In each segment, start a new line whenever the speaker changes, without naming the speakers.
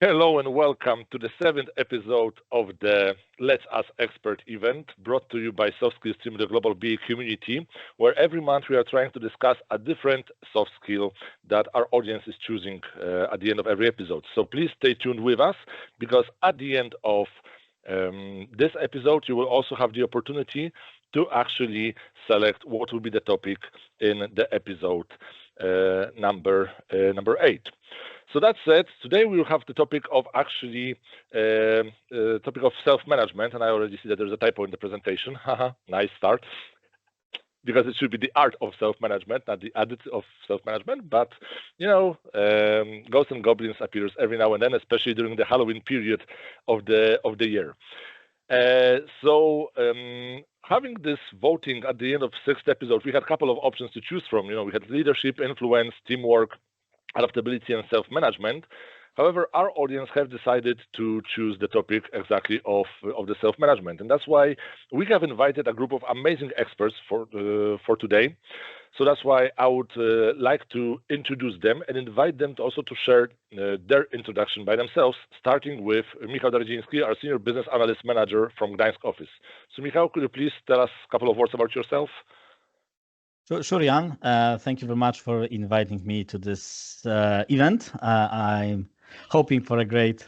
Hello and welcome to the seventh episode of the Let's Ask Expert event brought to you by Soft Skills Team, the Global BA community, where every month we are trying to discuss a different soft skill that our audience is choosing at the end of every episode. So please stay tuned with us because at the end of this episode, you will also have the opportunity to actually select what will be the topic in the episode number 8. So that said, today we will have the topic of topic of self-management, and I already see that there's a typo in the presentation. Haha, nice start. Because it should be the art of self-management, not the adit of self-management. But ghosts and goblins appears every now and then, especially during the Halloween period of the year. Having this voting at the end of sixth episode, we had a couple of options to choose from. We had leadership, influence, teamwork, adaptability, and self-management. However, our audience have decided to choose the topic exactly of the self-management, and that's why we have invited a group of amazing experts for today. So that's why I would like to introduce them and invite them also to share their introduction by themselves, starting with Michal Dardzinski, our Senior Business Analyst Manager from Gdańsk office. So Michal, could you please tell us a couple of words about yourself?
Sure, Jan. Thank you very much for inviting me to this event. I'm hoping for a great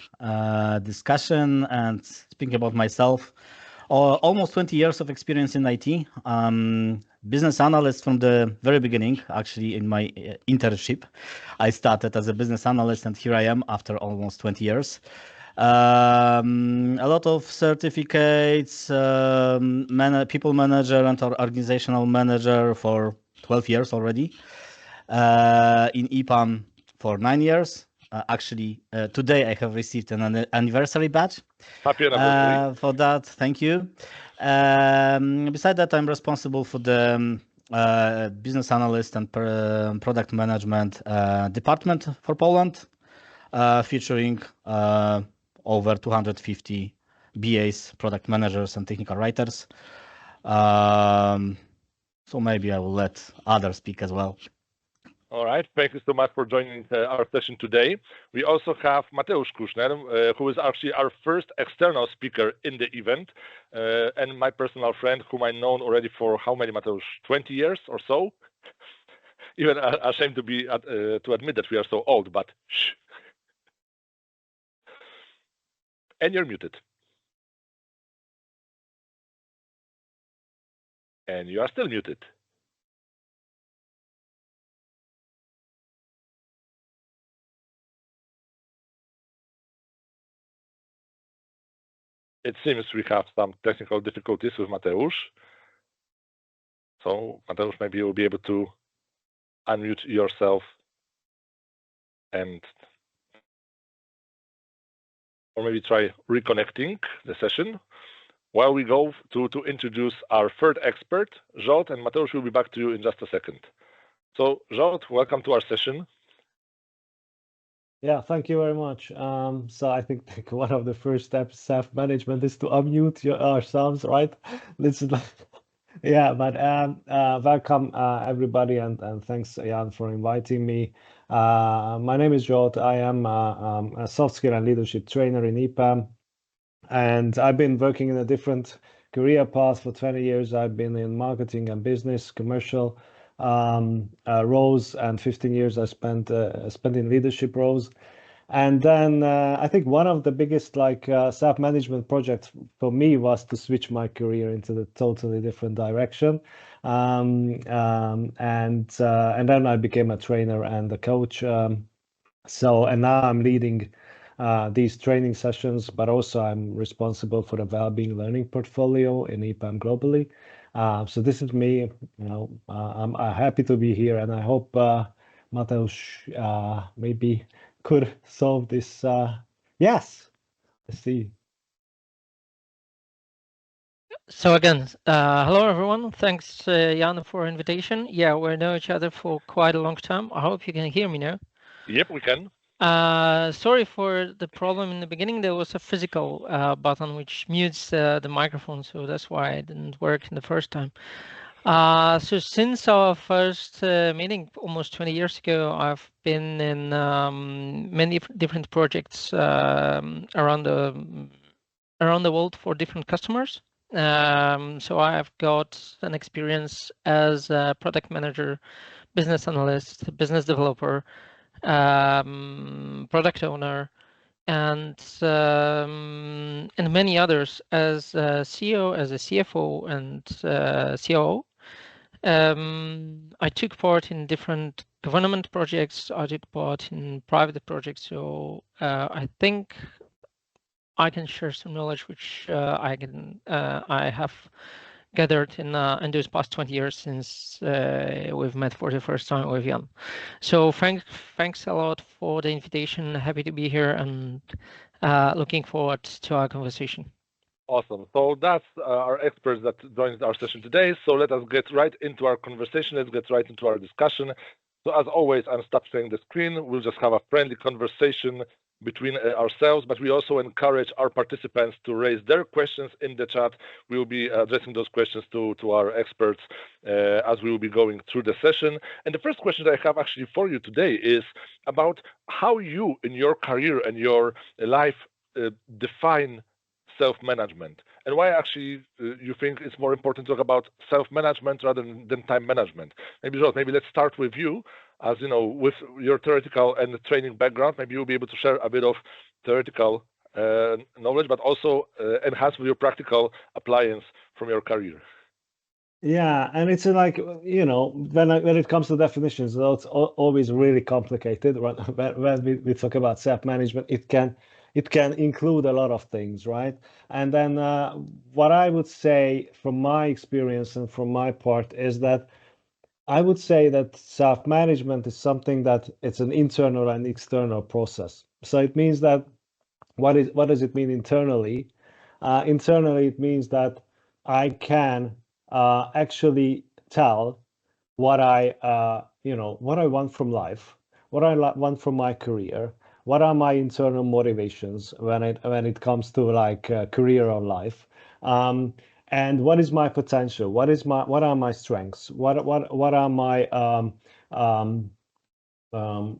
discussion. And speaking about myself, almost 20 years of experience in IT. Business analyst from the very beginning. Actually, in my internship, I started as a business analyst, and here I am after almost 20 years. A lot of certificates, people manager and organizational manager for 12 years already. In EPAM for 9 years. Actually, today I have received an anniversary badge.
Happy anniversary.
For that, thank you. Besides that, I'm responsible for the business analyst and product management department for Poland, featuring over 250 BAs, product managers, and technical writers. So maybe I will let others speak as well.
All right, thank you so much for joining our session today. We also have Mateusz Kuszner, who is actually our first external speaker in the event, and my personal friend, whom I've known already for how many, Mateusz? 20 years or so? Even ashamed to admit that we are so old, but shh. And you're muted. And you are still muted. It seems we have some technical difficulties with Mateusz. So, Mateusz, maybe you'll be able to unmute yourself or maybe try reconnecting the session while we go to introduce our third expert, Zsolt, and Mateusz will be back to you in just a second. So, Zsolt, welcome to our session.
Yeah, thank you very much. So I think one of the first steps self-management is to unmute ourselves, right? Welcome everybody, and thanks, Jan, for inviting me. My name is Zsolt. I am a soft skill and leadership trainer in EPAM, and I've been working in a different career path for 20 years. I've been in marketing and business, commercial roles, and 15 years I spent in leadership roles. And then I think one of the biggest self-management projects for me was to switch my career into the totally different direction. And then I became a trainer and a coach. And now I'm leading these training sessions, but also I'm responsible for the well-being learning portfolio in EPAM globally. So this is me. I'm happy to be here, and I hope Mateusz maybe could solve this. Yes, let's see.
So again, hello everyone. Thanks, Jan, for invitation. Yeah, we know each other for quite a long time. I hope you can hear me now.
Yep, we can.
Sorry for the problem in the beginning. There was a physical button which mutes the microphone, so that's why it didn't work in the first time. So since our first meeting almost 20 years ago, I've been in many different projects around the world for different customers. So I've got an experience as a product manager, business analyst, business developer, product owner, and many others as a CEO, as a CFO, and COO. I took part in different government projects. I took part in private projects. So I think I can share some knowledge which I have gathered in those past 20 years since we've met for the first time with Jan. So thanks a lot for the invitation. Happy to be here and looking forward to our conversation.
Awesome. So that's our experts that joined our session today. So let us get right into our conversation. Let's get right into our discussion. So as always, I'm stop sharing the screen. We'll just have a friendly conversation between ourselves, but we also encourage our participants to raise their questions in the chat. We will be addressing those questions to our experts as we will be going through the session. And the first question that I have actually for you today is about how you in your career and your life define self-management, and why actually you think it's more important to talk about self-management rather than time management. Maybe Zsolt, maybe let's start with you, as you know, with your theoretical and training background. Maybe you'll be able to share a bit of theoretical knowledge, but also enhance with your practical appliance from your career.
Yeah, and it's like, you know, when it comes to definitions, it's always really complicated. When we talk about self-management, it can include a lot of things, right? And then what I would say from my experience and from my part is that I would say that self-management is something that it's an internal and external process. So it means that what does it mean internally? Internally, it means that I can actually tell what I want from life, what I want from my career, what are my internal motivations when it comes to like career or life, and what is my potential, what are my strengths, what are my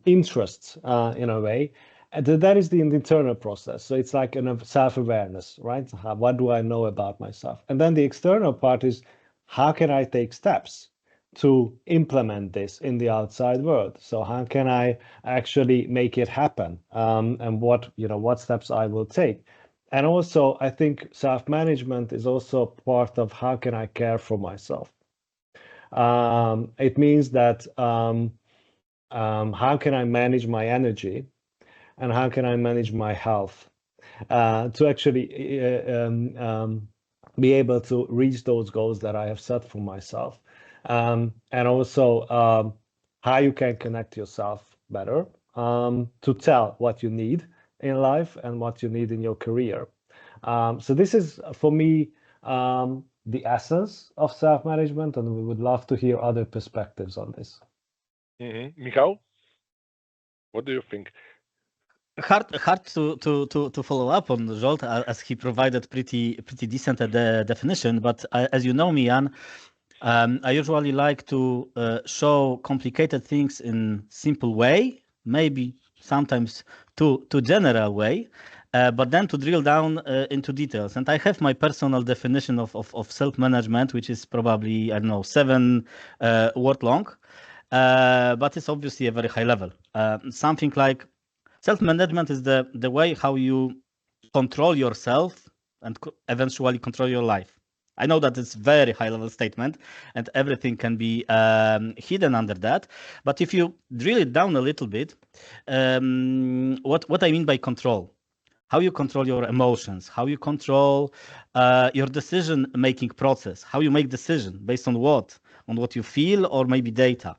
interests in a way. And that is the internal process. So it's like a self-awareness, right? What do I know about myself? And then the external part is, how can I take steps to implement this in the outside world? So how can I actually make it happen? And what steps I will take? And also, I think self-management is also part of how can I care for myself. It means that how can I manage my energy, and how can I manage my health to actually be able to reach those goals that I have set for myself, and also how you can connect yourself better to tell what you need in life and what you need in your career. So this is, for me, the essence of self-management, and we would love to hear other perspectives on this.
Michal, what do you think?
Hard to follow up on Zsolt, as he provided pretty decent definition. But as you know me, Jan, I usually like to show complicated things in simple way, maybe sometimes too general way, but then to drill down into details. And I have my personal definition of self-management, which is probably, I don't know, 7 word long, but it's obviously a very high level. Something like self-management is the way how you control yourself and eventually control your life. I know that it's very high-level statement, and everything can be hidden under that. But if you drill it down a little bit, what I mean by control, how you control your emotions, how you control your decision-making process, how you make decision based on what you feel or maybe data,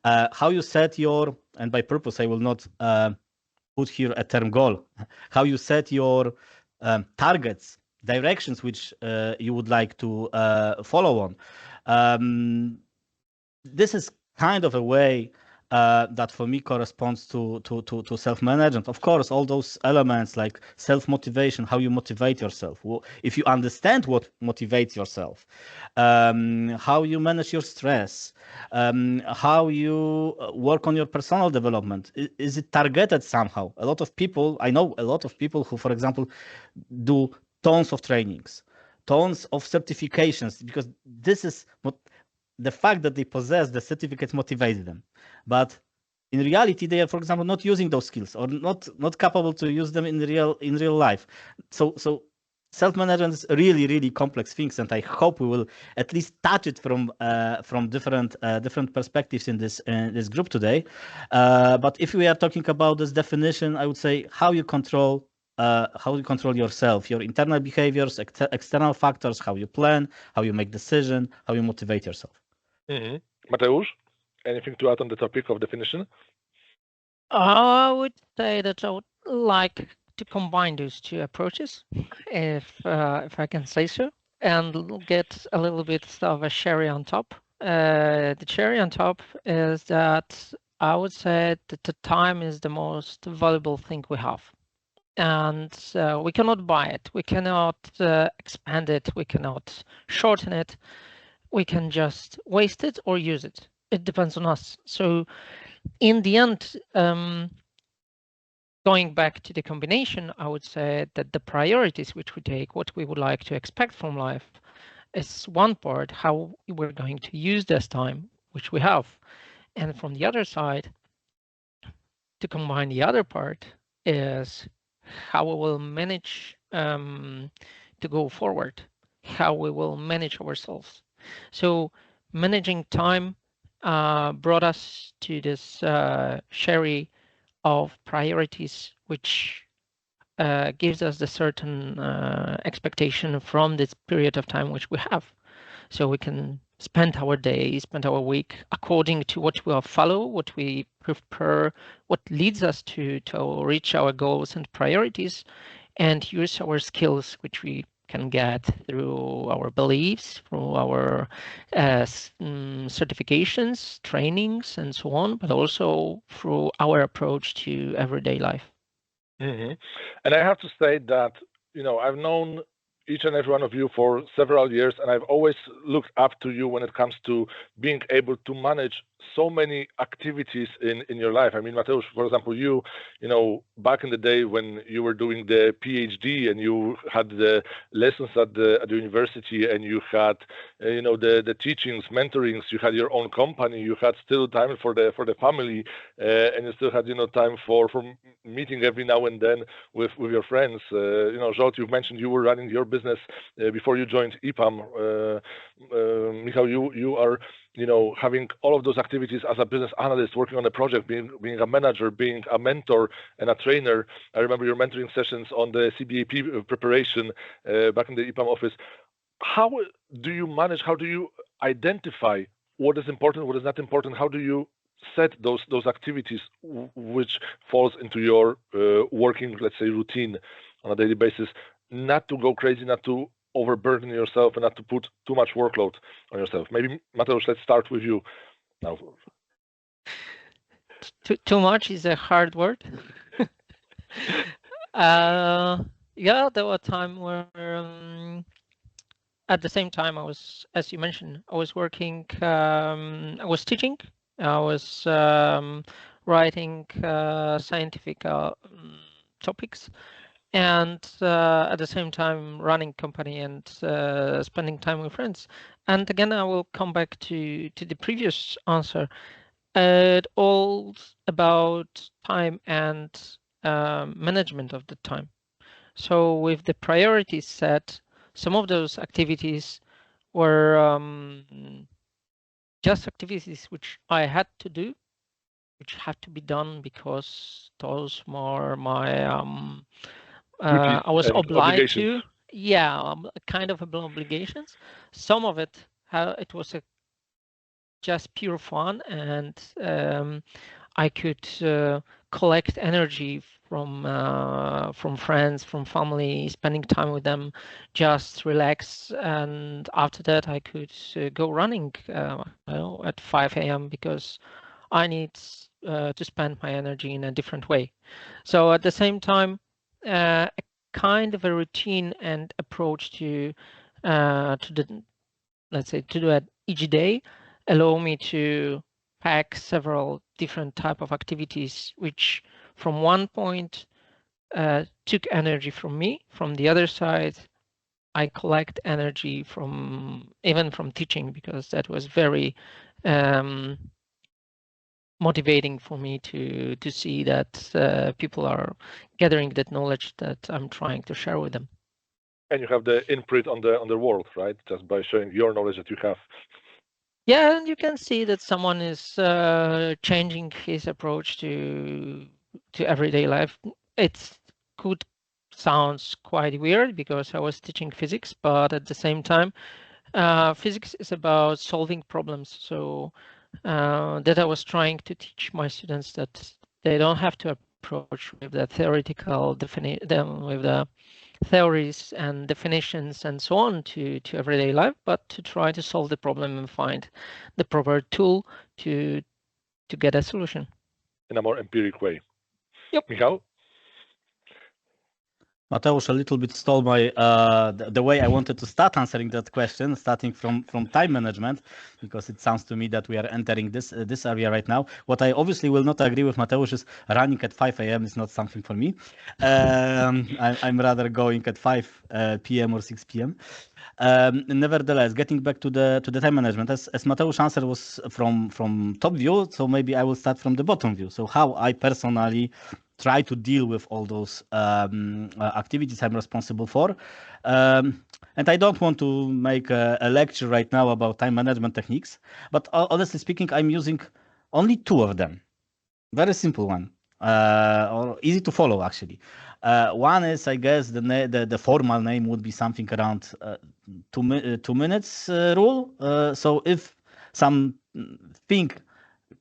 how you set your, and by purpose I will not put here a term goal, how you set your targets, directions which you would like to follow on. This is kind of a way that for me corresponds to self-management. Of course, all those elements like self-motivation, how you motivate yourself. If you understand what motivates yourself, how you manage your stress, how you work on your personal development. Is it targeted somehow? I know a lot of people who, for example, do tons of trainings, tons of certifications, because this is what the fact that they possess the certificates motivates them. But in reality, they are, for example, not using those skills or not capable to use them in real life. So self-management is really, really complex things, and I hope we will at least touch it from different perspectives in this group today. But if we are talking about this definition, I would say how you control yourself, your internal behaviors, external factors, how you plan, how you make decisions, how you motivate yourself.
Mateusz, anything to add on the topic of definition?
I would say that I would like to combine those two approaches, if I can say so, and get a little bit of a cherry on top. The cherry on top is that I would say that the time is the most valuable thing we have. And we cannot buy it, we cannot expand it, we cannot shorten it, we can just waste it or use it. It depends on us. So in the end, going back to the combination, I would say that the priorities which we take, what we would like to expect from life, is one part, how we're going to use this time which we have. And from the other side, to combine the other part is how we will manage to go forward, how we will manage ourselves. So managing time brought us to this cherry of priorities, which gives us the certain expectation from this period of time which we have. So we can spend our day, spend our week according to what we follow, what we prefer, what leads us to reach our goals and priorities, and use our skills, which we can get through our beliefs, through our certifications, trainings, and so on, but also through our approach to everyday life.
And I have to say that, I've known each and every one of you for several years, and I've always looked up to you when it comes to being able to manage so many activities in your life. I mean, Mateusz, for example, you back in the day when you were doing the PhD and you had the lessons at the university, and you had the teachings, mentorings, you had your own company, you had still time for the family, and you still had time for meeting every now and then with your friends. Zsolt, you've mentioned you were running your business before you joined EPAM. Michal, you are having all of those activities as a business analyst, working on a project, being a manager, being a mentor and a trainer. I remember your mentoring sessions on the CBAP preparation back in the EPAM office. How do you manage? How do you identify what is important, what is not important? How do you set those activities which falls into your working, let's say, routine on a daily basis, not to go crazy, not to overburden yourself, and not to put too much workload on yourself? Maybe, Mateusz, let's start with you now.
Too much is a hard word. Yeah, there was a time where at the same time I was, as you mentioned, I was working, I was teaching, I was writing scientific topics, and at the same time running company and spending time with friends. And again, I will come back to the previous answer. It all about time and management of the time. So with the priorities set, some of those activities were just activities which I had to do, which had to be done because those were my I was obliged to. Yeah, kind of obligations. Some of it, it was just pure fun, and I could collect energy from friends, from family, spending time with them, just relax. And after that, I could go running at 5 a.m. because I need to spend my energy in a different way. So at the same time, a kind of a routine and approach to the, let's say, to do it each day allow me to pack several different type of activities, which from one point took energy from me. From the other side, I collect energy from even from teaching, because that was very motivating for me to see that people are gathering that knowledge that I'm trying to share with them.
And you have the imprint on the world, right? Just by sharing your knowledge that you have.
Yeah, and you can see that someone is changing his approach to everyday life. It could sounds quite weird because I was teaching physics, but at the same time, physics is about solving problems. So that I was trying to teach my students that they don't have to approach with the theoretical with the theories and definitions and so on to everyday life, but to try to solve the problem and find the proper tool to get a solution
in a more empiric way.
Yep.
Michal?
Mateusz a little bit stole my the way I wanted to start answering that question, starting from time management, because it sounds to me that we are entering this area right now. What I obviously will not agree with Mateusz is running at 5 a.m. is not something for me. I'm rather going at 5 p.m. or 6 p.m. Nevertheless, getting back to the time management, as Mateusz answer was from top view, so maybe I will start from the bottom view. So how I personally try to deal with all those activities I'm responsible for. And I don't want to make a lecture right now about time management techniques, but honestly speaking, I'm using only 2 of them. Very simple one, or easy to follow actually. One is, I guess, the formal name would be something around 2 minutes rule. So if some thing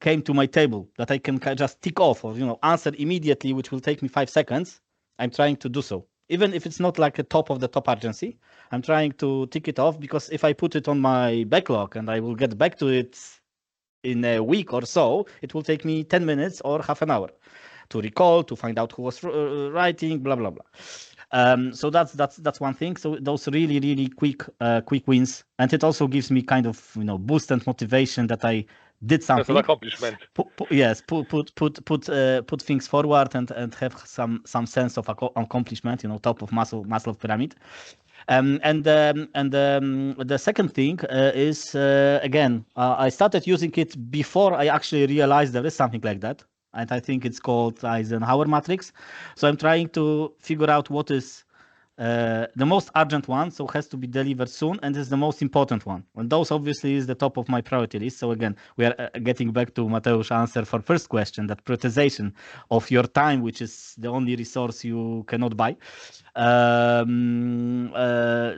came to my table that I can just tick off or answer immediately, which will take me 5 seconds, I'm trying to do so. Even if it's not like a top of the top urgency, I'm trying to tick it off, because if I put it on my backlog and I will get back to it in a week or so, it will take me 10 minutes or half an hour to recall, to find out who was writing, blah, blah, blah. So that's one thing. So those really quick wins, and it also gives me kind of boost and motivation that I did something.
That's an accomplishment.
Yes, put things forward and have some sense of accomplishment. Top of Maslow pyramid. And the second thing is again, I started using it before I actually realized there is something like that. And I think it's called Eisenhower matrix. So I'm trying to figure out what is the most urgent one, so has to be delivered soon, and is the most important one. And those obviously is the top of my priority list. So again, we are getting back to Mateusz's answer for first question, that prioritization of your time, which is the only resource you cannot buy.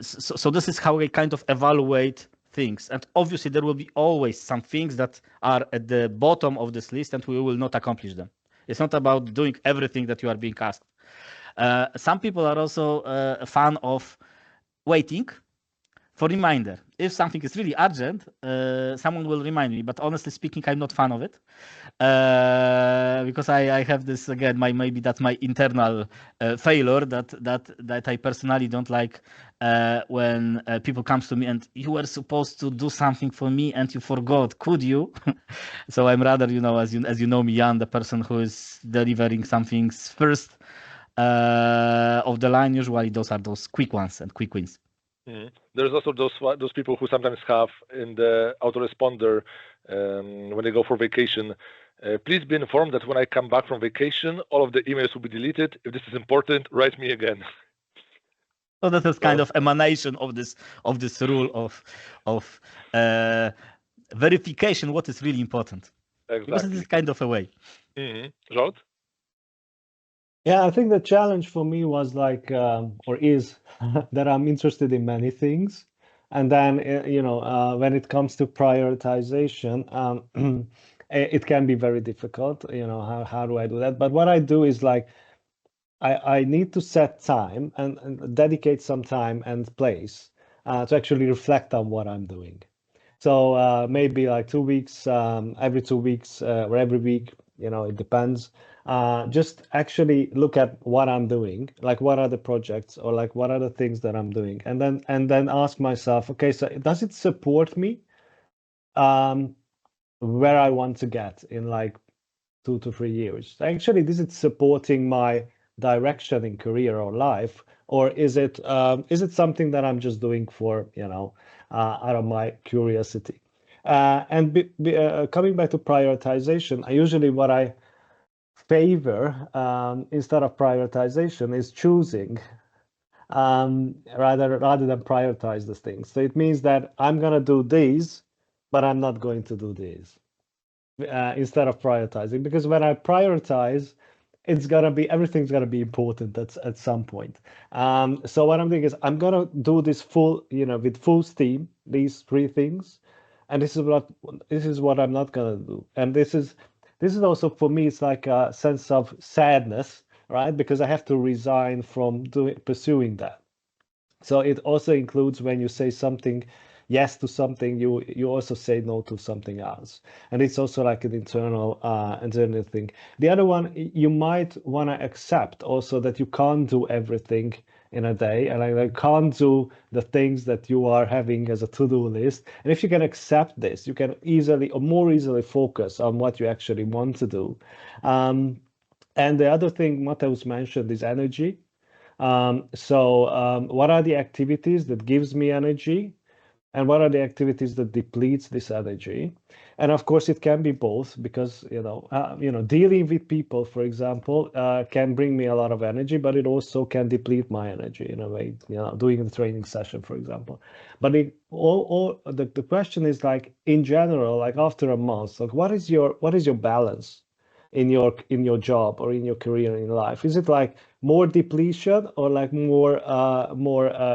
So this is how I kind of evaluate things. And obviously there will be always some things that are at the bottom of this list and we will not accomplish them. It's not about doing everything that you are being asked. Some people are also a fan of waiting for reminder. If something is really urgent, someone will remind me. But honestly speaking, I'm not a fan of it because I have this again. Maybe that's my internal failure that I personally don't like when people comes to me and you were supposed to do something for me and you forgot. Could you? So I'm rather, as you know me, Jan, the person who is delivering some things first of the line. Usually those are those quick ones and quick wins.
Mm-hmm. There's also those people who sometimes have in the autoresponder when they go for vacation, please be informed that when I come back from vacation, all of the emails will be deleted. If this is important, write me again.
So this is kind of emanation of this rule of verification. What is really important?
Exactly.
Because it is kind of a way.
Mm-hmm. Zsolt?
Yeah, I think the challenge for me was like, or is, that I'm interested in many things. And then, when it comes to prioritization, it can be very difficult. How do I do that? But what I do is like, I need to set time and dedicate some time and place to actually reflect on what I'm doing. So maybe like 2 weeks, every 2 weeks or every week, it depends. Just actually look at what I'm doing, like what are the projects or like what are the things that I'm doing, and then ask myself, okay, so does it support me where I want to get in like 2 to 3 years? Actually, is it supporting my direction in career or life, or is it something that I'm just doing for out of my curiosity? Coming back to prioritization, what I favor instead of prioritization is choosing rather than prioritize the things. So it means that I'm gonna do these, but I'm not going to do these instead of prioritizing, because when I prioritize, everything's gonna be important at some point. So what I'm doing is I'm gonna do this with full steam, these 3 things, and this is what I'm not gonna do. And this is also for me, it's like a sense of sadness, right? Because I have to resign from pursuing that. So it also includes when you say something yes to something, you also say no to something else, and it's also like an internal thing. The other one, you might want to accept also that you can't do everything in a day, and I can't do the things that you are having as a to-do list. And if you can accept this, you can more easily focus on what you actually want to do. And the other thing Mateusz mentioned is energy. What are the activities that gives me energy, and what are the activities that depletes this energy? And of course, it can be both, because dealing with people, for example, can bring me a lot of energy, but it also can deplete my energy in a way. Doing the training session, for example. But the question is, like, in general, like after a month, like what is your balance in your job or in your career in life? Is it like more depletion or like more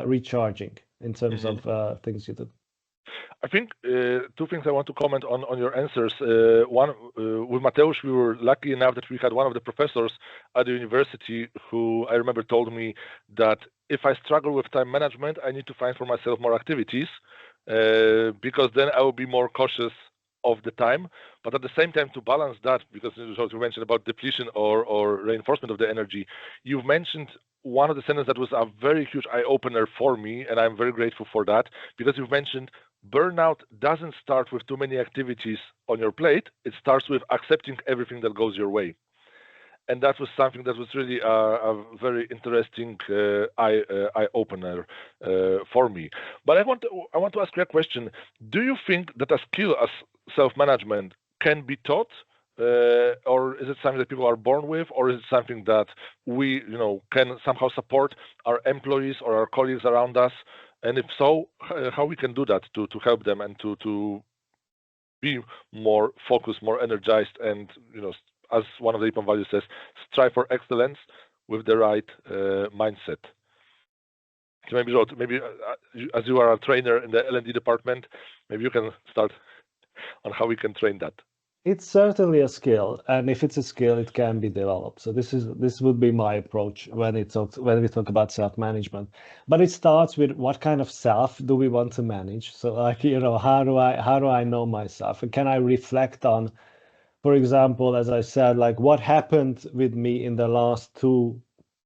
recharging in terms of things you do?
I think 2 things I want to comment on your answers. One, with Mateusz, we were lucky enough that we had one of the professors at the university who I remember told me that if I struggle with time management, I need to find for myself more activities, because then I will be more cautious of the time. But at the same time, to balance that, because you mentioned about depletion or reinforcement of the energy, you've mentioned one of the sentences that was a very huge eye-opener for me, and I'm very grateful for that, because you've mentioned burnout doesn't start with too many activities on your plate. It starts with accepting everything that goes your way. And that was something that was really a very interesting eye-opener for me. But I want to ask you a question. Do you think that a skill as self-management can be taught, or is it something that people are born with, or is it something that we can somehow support our employees or our colleagues around us? And if so, how we can do that to help them and to be more focused, more energized, and as one of the EPAM values says, strive for excellence with the right mindset. So maybe Zsolt, as you are a trainer in the L&D department, maybe you can start on how we can train that.
It's certainly a skill, and if it's a skill, it can be developed. So this would be my approach when we talk about self-management. But it starts with what kind of self do we want to manage? So like, how do I know myself? And can I reflect on, for example, as I said, like what happened with me in the last 2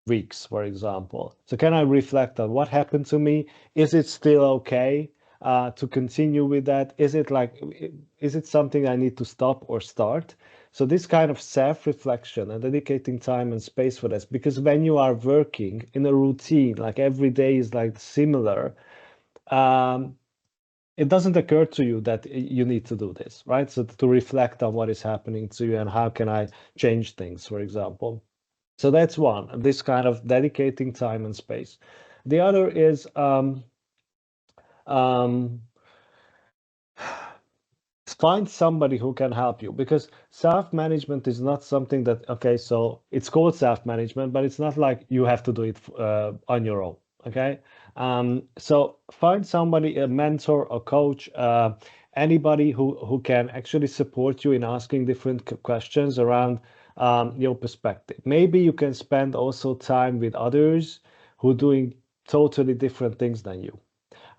weeks, for example. So can I reflect on what happened to me? Is it still okay to continue with that? Is it something I need to stop or start? So this kind of self-reflection and dedicating time and space for this, because when you are working in a routine, like every day is like similar, it doesn't occur to you that you need to do this, right? So to reflect on what is happening to you and how can I change things, for example. So that's one, this kind of dedicating time and space. The other is find somebody who can help you, because self-management is not something that, okay, so it's called self-management, but it's not like you have to do it on your own, okay? So find somebody, a mentor, a coach, anybody who can actually support you in asking different questions around your perspective. Maybe you can spend also time with others who are doing totally different things than you.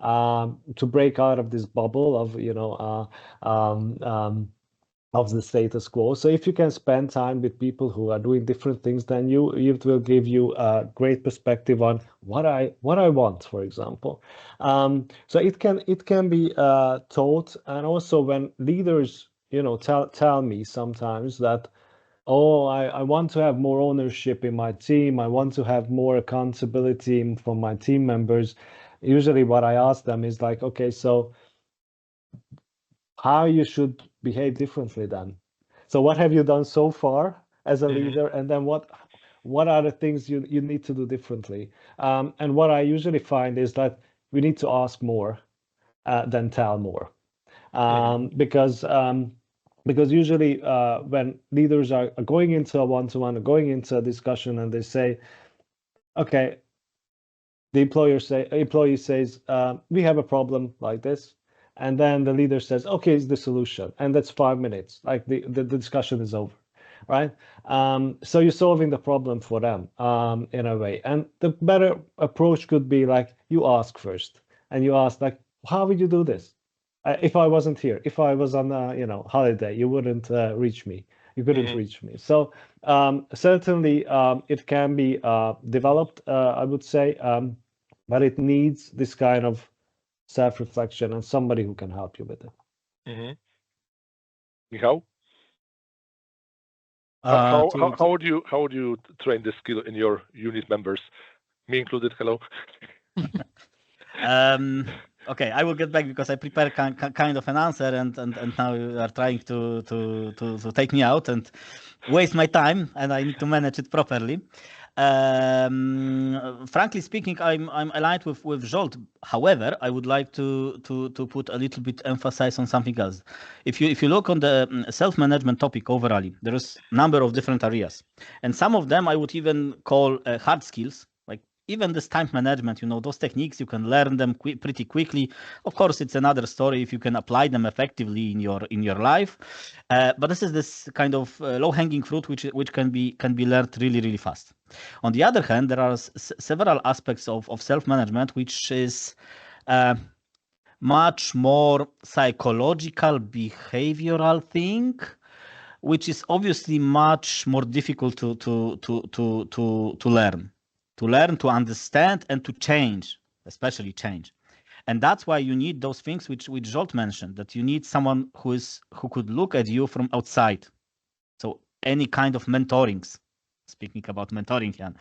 to break out of this bubble of of the status quo. So if you can spend time with people who are doing different things than you, it will give you a great perspective on what I want, for example. So it can be taught, and also when leaders, tell me sometimes that, oh, I want to have more ownership in my team. I want to have more accountability from my team members. Usually what I ask them is like, okay, so how you should behave differently then. So what have you done so far as a leader, and then what are the things you need to do differently? And what I usually find is that we need to ask more than tell more, because usually when leaders are going into a one-to-one, going into a discussion, and they say, okay, the employee says, we have a problem like this. And then the leader says, okay, it's the solution. And that's 5 minutes. Like the discussion is over, right? So you're solving the problem for them in a way. And the better approach could be like, you ask first. And you ask like, how would you do this? If I wasn't here, if I was on holiday, you wouldn't reach me. You couldn't reach me. So certainly it can be developed, I would say, but it needs this kind of self-reflection and somebody who can help you with it.
Michal, how would you train this skill in your unit members, me included? Hello.
Okay, I will get back because I prepared kind of an answer, and now you are trying to take me out and waste my time, and I need to manage it properly. Frankly speaking, I'm aligned with Zsolt. However, I would like to put a little bit emphasis on something else. If you look on the self-management topic overall, there is a number of different areas, and some of them I would even call hard skills. Even this time management, those techniques, you can learn them pretty quickly. Of course, it's another story if you can apply them effectively in your life. But this kind of low-hanging fruit which can be learned really, really fast. On the other hand, there are several aspects of self-management which is much more psychological, behavioral thing, which is obviously much more difficult to learn. To learn, to understand, and to change, especially change. And that's why you need those things which Zsolt mentioned, that you need someone who could look at you from outside. So any kind of mentorings, speaking about mentoring, Jan,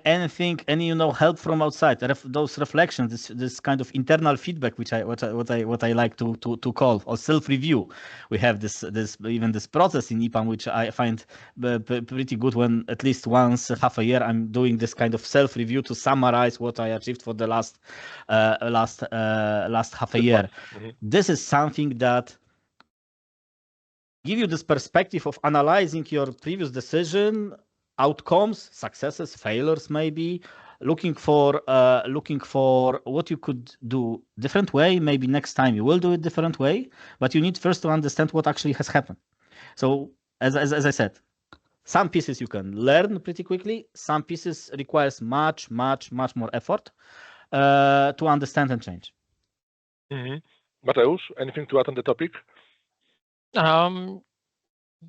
anything, any help from outside, those reflections, this kind of internal feedback, which I like to call, or self-review. We have this process in EPAM, which I find pretty good. When at least once half a year I'm doing this kind of self-review to summarize what I achieved for the last half a year. This is something that give you this perspective of analyzing your previous decision, outcomes, successes, failures, maybe looking for what you could do different way. Maybe next time you will do it different way, but you need first to understand what actually has happened. So as I said, some pieces you can learn pretty quickly. Some pieces requires much more effort to understand and change.
Mateusz, anything to add on the topic?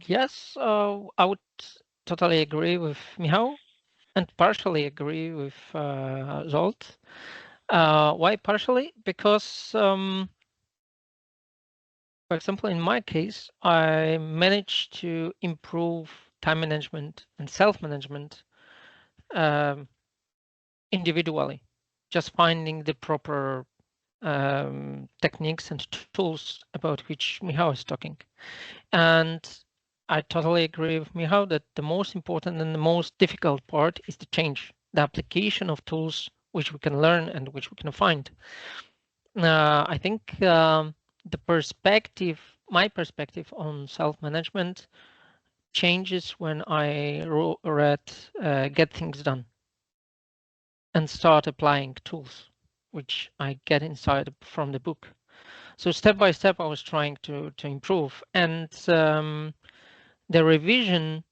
Yes, I would totally agree with Michal and partially agree with Zsolt. Why partially? Because, for example, in my case, I managed to improve time management and self-management individually, just finding the proper techniques and tools about which Michal is talking. And I totally agree with Michal that the most important and the most difficult part is the change, the application of tools which we can learn and which we can find. I think my perspective on self-management changes when I read Get Things Done and start applying tools which I get inside from the book. So step by step, I was trying to improve, and the revision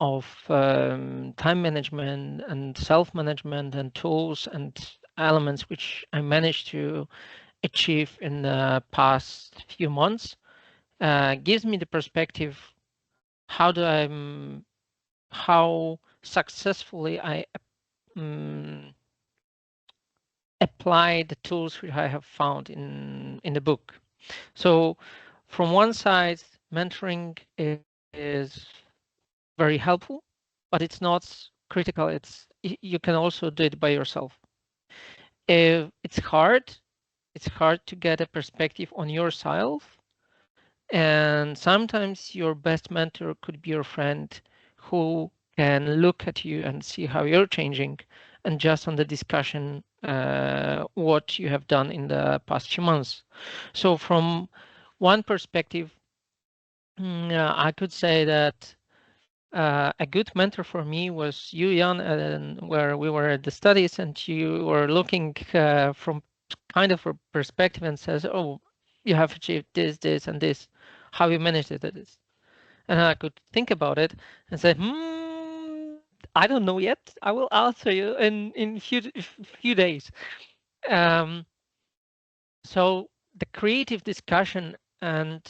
of time management and self-management and tools and elements which I managed to achieve in the past few months gives me the perspective how successfully I apply the tools which I have found in the book. So from one side, mentoring is very helpful, but it's not critical. You can also do it by yourself. It's hard to get a perspective on yourself, and sometimes your best mentor could be your friend who can look at you and see how you're changing, and just on the discussion what you have done in the past few months. So from one perspective, I could say that a good mentor for me was you, Jan, where we were at the studies and you were looking from kind of a perspective and says, oh, you have achieved this, this, and this. How you managed it, this. And I could think about it and say, I don't know yet. I will answer you in few days. So the creative discussion and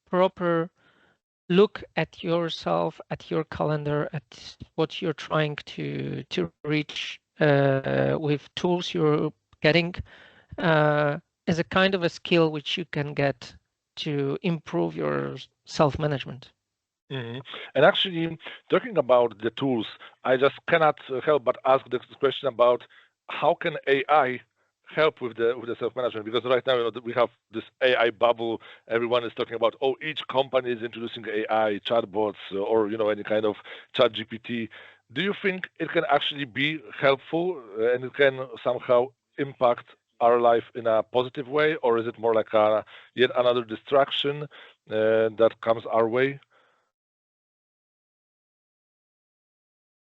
proper look at yourself, at your calendar, at what you're trying to reach with tools you're getting is a kind of a skill which you can get to improve your self-management.
And actually, talking about the tools, I just cannot help but ask this question about how can AI help with the self-management? Because right now, we have this AI bubble. Everyone is talking about, oh, each company is introducing AI chatbots or any kind of chat GPT. Do you think it can actually be helpful and it can somehow impact our life in a positive way, or is it more like yet another distraction that comes our way?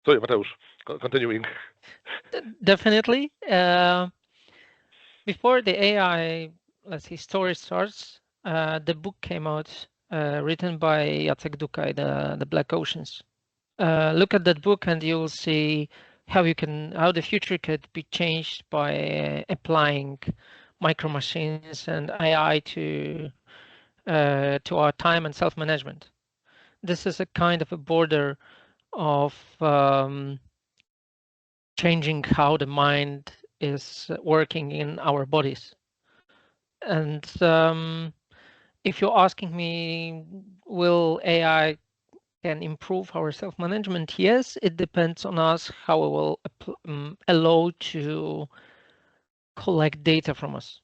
Sorry, Mateusz, continuing.
Definitely. Before the AI, let's say, story starts, the book came out written by Jacek Dukaj, the Black Oceans. Look at that book and you'll see how the future could be changed by applying micro machines and AI to our time and self-management. This is a kind of a border of changing how the mind is working in our bodies. And if you're asking me, will AI can improve our self-management? Yes, it depends on us how we will allow to collect data from us.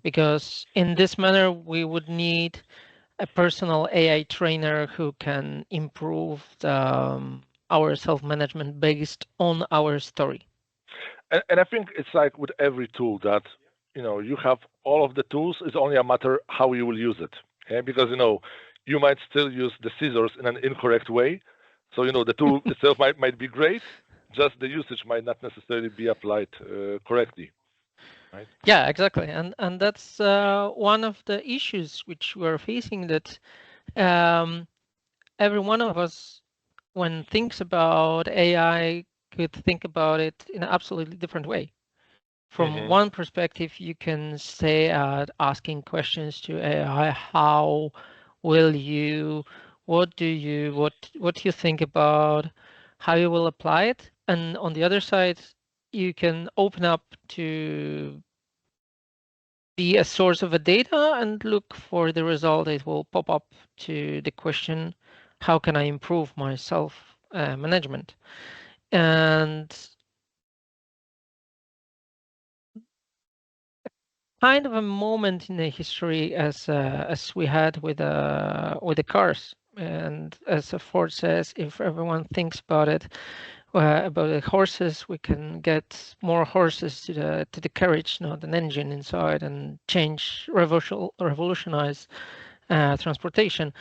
Because in this manner, we would need a personal AI trainer who can improve our self-management based on our story.
And I think it's like with every tool that you have all of the tools. It's only a matter how you will use it. Okay? Because you might still use the scissors in an incorrect way. So the tool itself might be great, just the usage might not necessarily be applied correctly. Right?
Yeah, exactly, and that's one of the issues which we're facing. That every one of us, when thinks about AI, could think about it in an absolutely different way. From one perspective, you can say asking questions to AI, how will you, what do you think about, how you will apply it, and on the other side, you can open up to be a source of a data and look for the result. It will pop up to the question, how can I improve my self management? And kind of a moment in the history as we had with the cars, and as Ford says, if everyone thinks about it, about the horses, we can get more horses to the carriage, not an engine inside, and revolutionize transportation.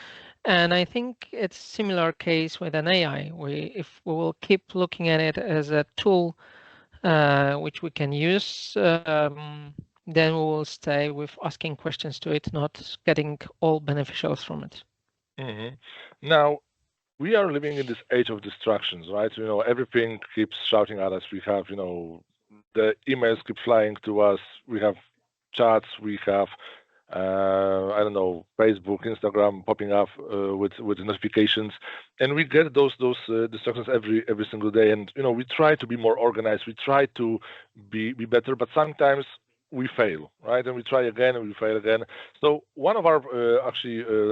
And I think it's similar case with an AI. If we will keep looking at it as a tool which we can use, then we will stay with asking questions to it, not getting all beneficials from it.
Now, we are living in this age of distractions, right? Everything keeps shouting at us. We have, the emails keep flying to us. We have chats. We have, I don't know, Facebook, Instagram popping up with notifications, and we get those distractions every single day. And we try to be more organized. We try to be better, but sometimes we fail, right? And we try again, and we fail again. So one of our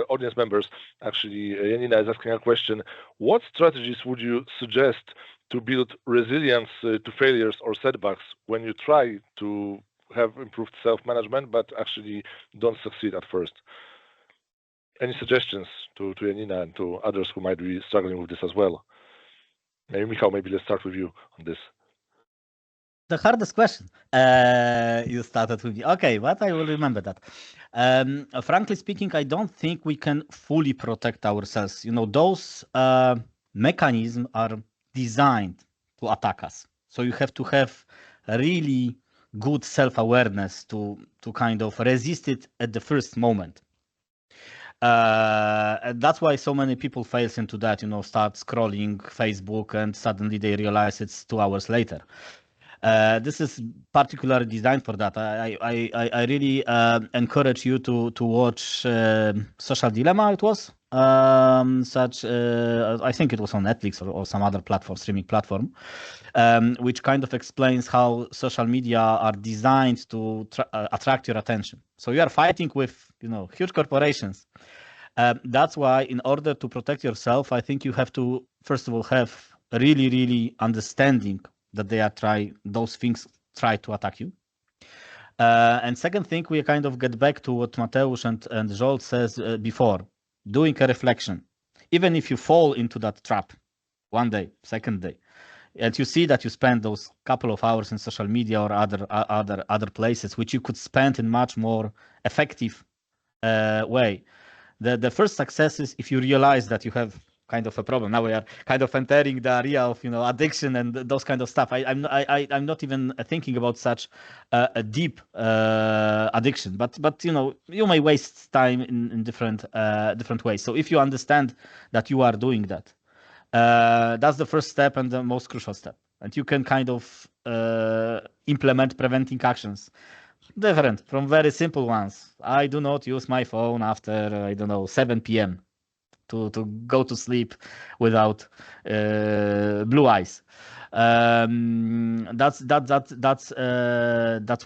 audience members, Janina, is asking a question: what strategies would you suggest to build resilience to failures or setbacks when you try to have improved self-management but actually don't succeed at first? Any suggestions to Janina and to others who might be struggling with this as well? Maybe Michal, let's start with you on this.
The hardest question you started with. Okay, but I will remember that. Frankly speaking, I don't think we can fully protect ourselves. Those mechanisms are designed to attack us. So you have to have a really good self-awareness to kind of resist it at the first moment. And that's why so many people fail into that, start scrolling Facebook and suddenly they realize it's 2 hours later. This is particularly designed for that. I really encourage you to watch Social Dilemma. It was I think it was on Netflix or some other streaming platform, which kind of explains how social media are designed to attract your attention. So you are fighting with huge corporations. That's why in order to protect yourself, I think you have to first of all have really understanding that those things try to attack you. And second thing, we kind of get back to what Mateusz and Zsolt says before, doing a reflection. Even if you fall into that trap one day, second day, and you see that you spend those couple of hours in social media or other places, which you could spend in much more effective way. The first success is if you realize that you have kind of a problem. Now we are kind of entering the area of addiction and those kind of stuff. I'm not even thinking about such a deep addiction, but you may waste time in different ways. So if you understand that you are doing that, that's the first step and the most crucial step, and you can kind of implement preventing actions. Different from very simple ones. I do not use my phone after 7 p.m. to go to sleep without blue eyes. That's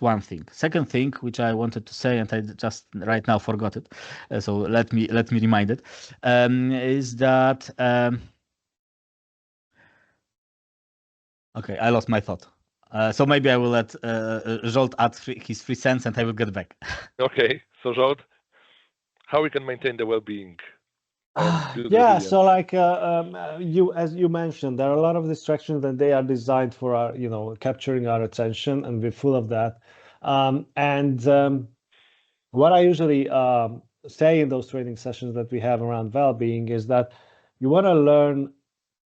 one thing. Second thing, which I wanted to say, and I just right now forgot it, so let me remind it, is that okay, I lost my thought. So maybe I will let Zsolt add his 3 cents, and I will get back.
Okay, so Zsolt, how we can maintain the well-being?
Yeah, so like as you mentioned, there are a lot of distractions that they are designed for our, capturing our attention, and we're full of that. What I usually say in those training sessions that we have around well-being is that you want to learn,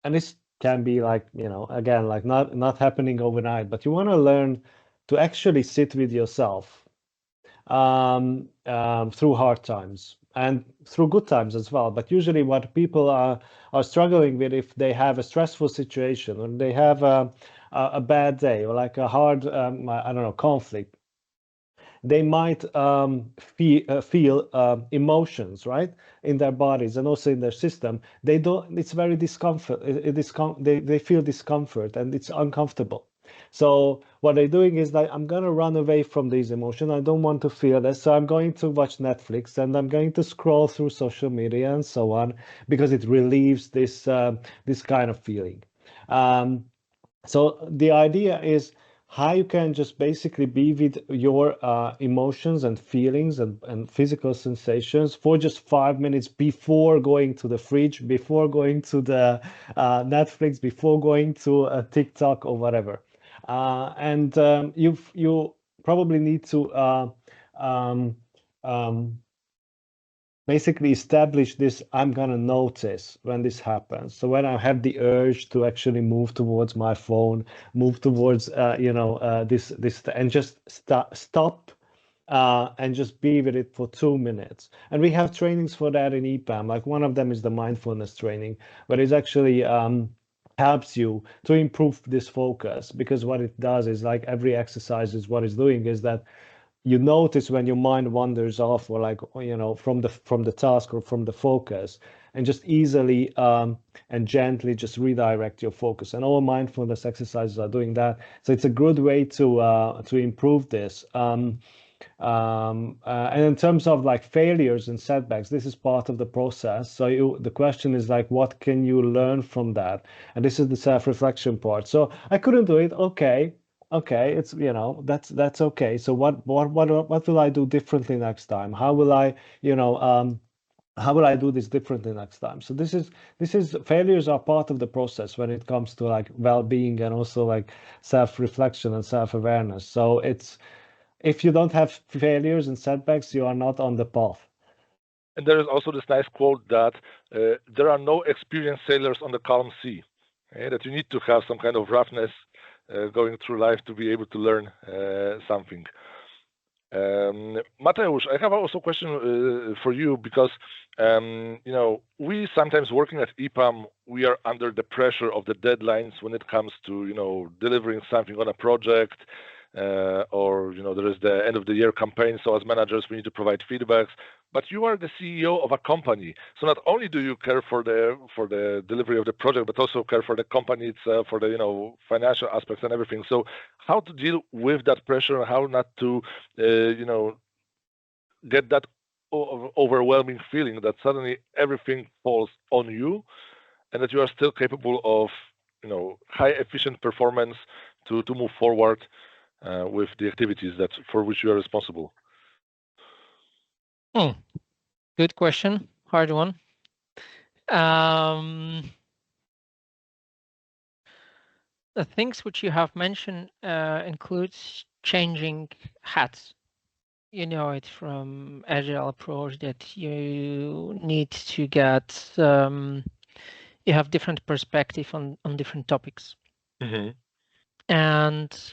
and this can be like, again, like not happening overnight, but you want to learn to actually sit with yourself through hard times and through good times as well. But usually what people are struggling with, if they have a stressful situation or they have a bad day or like a hard, conflict, they might feel emotions, right, in their bodies and also in their system. They don't. It's very discomfort. They feel discomfort and it's uncomfortable. So what they're doing is that I'm going to run away from these emotions. I don't want to feel this. So I'm going to watch Netflix and I'm going to scroll through social media and so on, because it relieves this kind of feeling. So the idea is how you can just basically be with your emotions and feelings and physical sensations for just 5 minutes before going to the fridge, before going to the Netflix, before going to TikTok or whatever. You probably need to basically establish this. I'm gonna notice when this happens. So when I have the urge to actually move towards my phone, move towards this, and just stop and just be with it for 2 minutes. And we have trainings for that in EPAM. Like one of them is the mindfulness training, but it's actually helps you to improve this focus, because what it does is, like every exercise is what it's doing is that you notice when your mind wanders off, or like, you know, from the task or from the focus, and just easily and gently just redirect your focus. And all mindfulness exercises are doing that. So it's a good way to improve this. And in terms of like failures and setbacks, this is part of the process. So the question is like, what can you learn from that? And this is the self-reflection part. So I couldn't do it. Okay, it's, you know, that's okay. So what will I do differently next time? How will I, you know, how will I do this differently next time? So this is failures are part of the process when it comes to like well-being, and also like self-reflection and self-awareness. So it's, if you don't have failures and setbacks, you are not on the path.
And there is also this nice quote that there are no experienced sailors on the calm sea. That you need to have some kind of roughness going through life to be able to learn something. Mateusz, I have also a question for you, because you know, we sometimes working at EPAM, we are under the pressure of the deadlines when it comes to, you know, delivering something on a project, or, you know, there is the end of the year campaign. So as managers, we need to provide feedbacks. But you are the CEO of a company, so not only do you care for the delivery of the project, but also care for the company itself, for the, you know, financial aspects and everything. So how to deal with that pressure, and how not to you know, get that overwhelming feeling that suddenly everything falls on you, and that you are still capable of, you know, high efficient performance to move forward with the activities that for which you are responsible?
Good question. Hard one. The things which you have mentioned includes changing hats. You know it from agile approach that you need to get, you have different perspective on different topics. And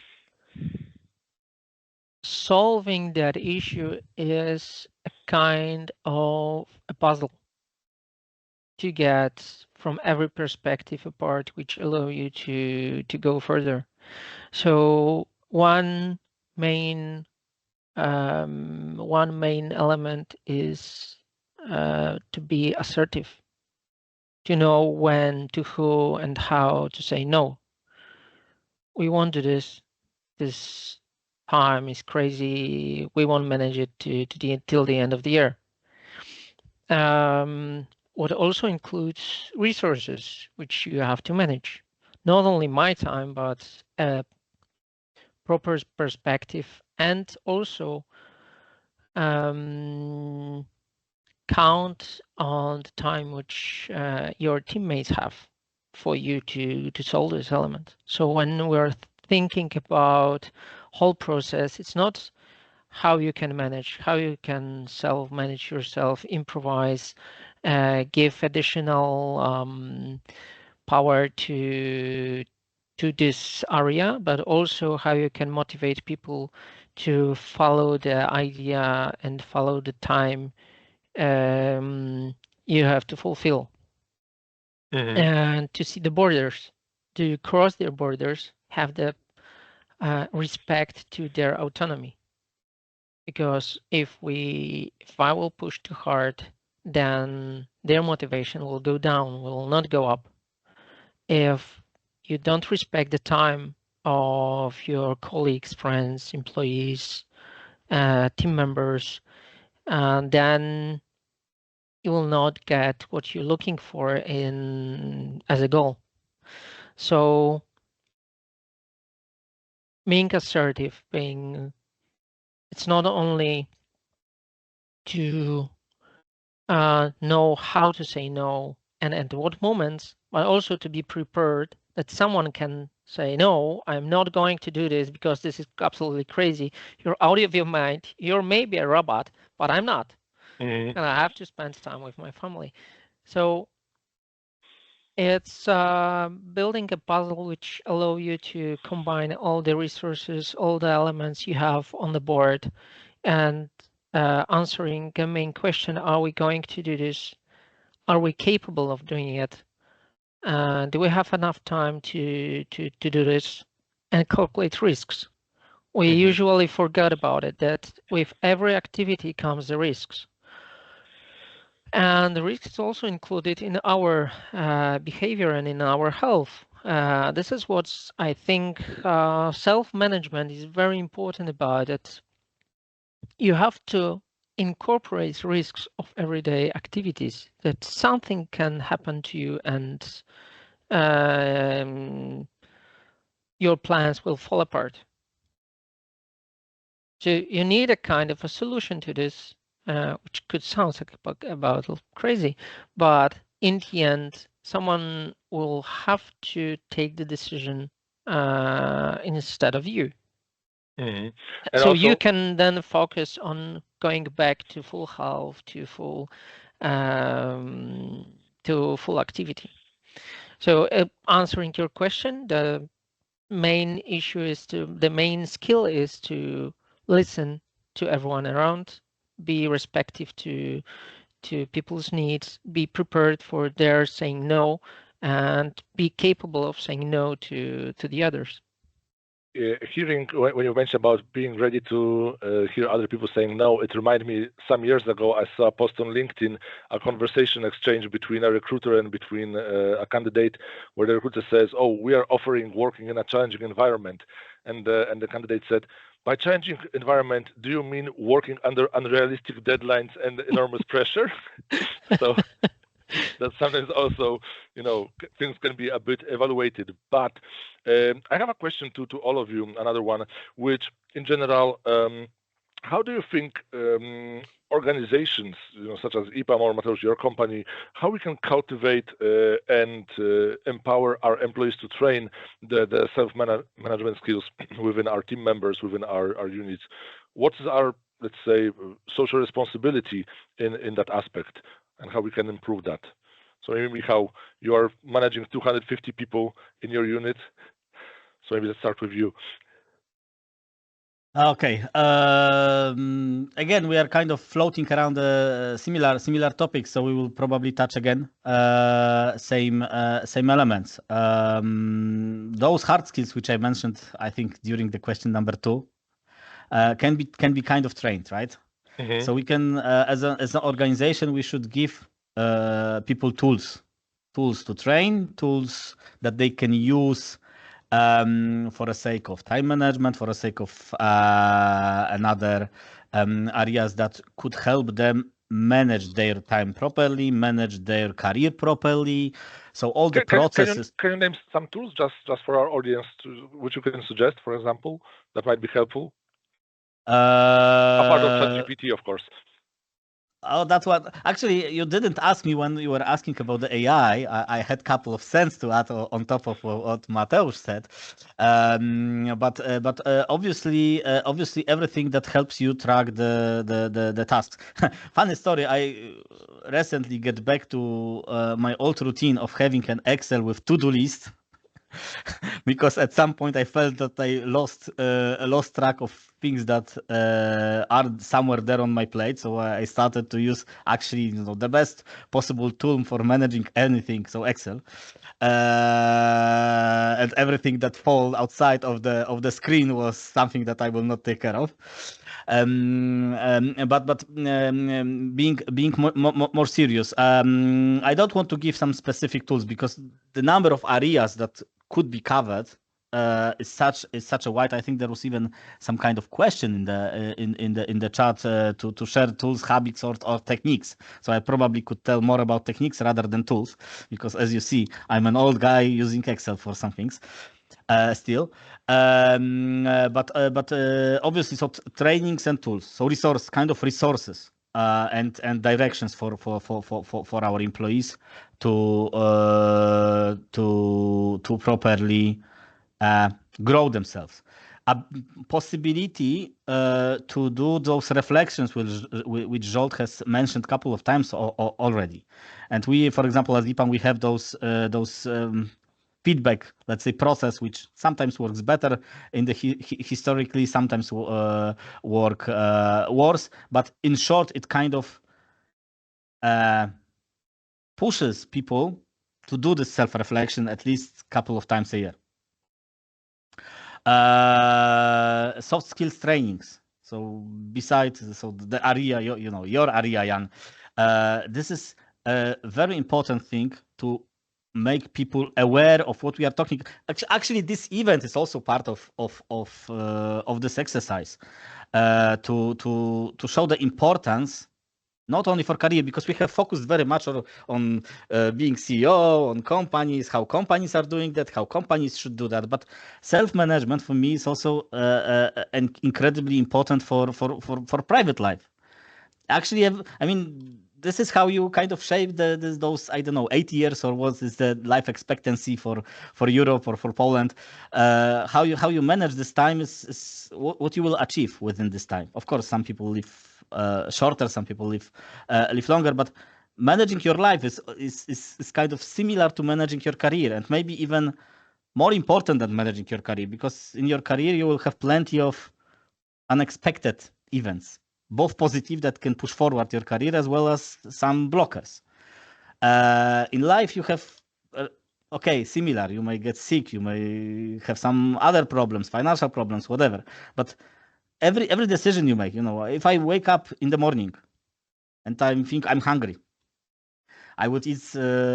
solving that issue is a kind of a puzzle to get from every perspective a part which allow you to go further. So one main element is to be assertive, to know when, to who, and how to say no. We won't do this. This time is crazy. We won't manage it till the end of the year. What also includes resources which you have to manage. Not only my time, but a proper perspective, and also count on the time which your teammates have for you to solve this element. So when we're thinking about whole process, it's not how you can manage, how you can self-manage yourself, improvise, give additional power to this area, but also how you can motivate people to follow the idea and follow the time you have to fulfill. And to see the borders, to cross their borders, have the respect to their autonomy. Because if I will push too hard, then their motivation will go down, will not go up. If you don't respect the time of your colleagues, friends, employees, team members, then you will not get what you're looking for as a goal. So being assertive, it's not only to know how to say no and at what moments, but also to be prepared that someone can say, no, I'm not going to do this because this is absolutely crazy. You're out of your mind. You're maybe a robot, but I'm not. And I have to spend time with my family. So it's building a puzzle which allow you to combine all the resources, all the elements you have on the board and answering the main question: are we going to do this? Are we capable of doing it? Do we have enough time to do this? And calculate risks. We usually forget about it, that with every activity comes the risks. And the risk is also included in our behavior and in our health. This is what I think self-management is very important about it. You have to incorporate risks of everyday activities, that something can happen to you and your plans will fall apart. So you need a kind of a solution to this, which could sound like about crazy, but in the end, someone will have to take the decision instead of you.
And
so
also,
you can then focus on going back to full health, to full activity. So answering your question, the main skill is to listen to everyone around, be respectful to people's needs, be prepared for their saying no, and be capable of saying no to the others.
hearing when you mentioned about being ready to hear other people saying no, it reminded me some years ago I saw a post on LinkedIn, a conversation exchange between a recruiter and between a candidate, where the recruiter says, "Oh, we are offering working in a challenging environment," and the candidate said, "By challenging environment, do you mean working under unrealistic deadlines and enormous pressure?" So that sometimes also, things can be a bit evaluated. But I have a question to all of you, another one, which in general, how do you think organizations, such as EPAM or Mateusz, your company, how we can cultivate and empower our employees to train the self-management skills within our team members, within our units? What is our, let's say, social responsibility in that aspect, and how we can improve that? So maybe, Michal, you are managing 250 people in your unit. So maybe let's start with you.
Okay. Again, we are kind of floating around similar topics, so we will probably touch again same elements. Those hard skills which I mentioned, I think during the question number 2, can be kind of trained, right? So we can, as an organization, we should give people tools to train, tools that they can use for the sake of time management, for the sake of another areas that could help them manage their time properly, manage their career properly. So all the processes.
Can you name some tools just for our audience, which you can suggest, for example, that might be helpful? Apart of ChatGPT, of course.
Oh, that's what. Actually, you didn't ask me when you were asking about the AI. I had a couple of cents to add on top of what Mateusz said. But obviously, everything that helps you track the tasks. Funny story. I recently get back to my old routine of having an Excel with to-do list. Because at some point I felt that I lost track of things that are somewhere there on my plate. So I started to use actually the best possible tool for managing anything, so Excel, and everything that fall outside of the screen was something that I will not take care of. But being more serious, I don't want to give some specific tools because the number of areas that could be covered is such a wide. I think there was even some kind of question in the chat to share tools, habits, or techniques. So I probably could tell more about techniques rather than tools, because as you see, I'm an old guy using Excel for some things. Still, but obviously, so trainings and tools, so resources and directions for our employees to properly grow themselves. A possibility to do those reflections, which Zsolt has mentioned a couple of times already, and we, for example, as EPAM, we have those feedback, let's say, process, which sometimes works better in the historically, sometimes work worse. But in short, it kind of pushes people to do this self-reflection at least a couple of times a year. Soft skills trainings. So besides, the area, your area, Jan, this is a very important thing to make people aware of what we are talking. Actually, this event is also part of this exercise to show the importance, not only for career, because we have focused very much on being CEO, on companies, how companies are doing that, how companies should do that. But self-management for me is also incredibly important for private life. Actually, I mean, this is how you kind of shape those, I don't know, 8 years, or what is the life expectancy for Europe or for Poland. How you manage this time is what you will achieve within this time. Of course, some people live shorter, some people live longer, but managing your life is kind of similar to managing your career, and maybe even more important than managing your career, because in your career you will have plenty of unexpected events, both positive that can push forward your career, as well as some blockers. In life, you have, similar. You may get sick, you may have some other problems, financial problems, whatever. But every decision you make, if I wake up in the morning and I think I'm hungry, I would eat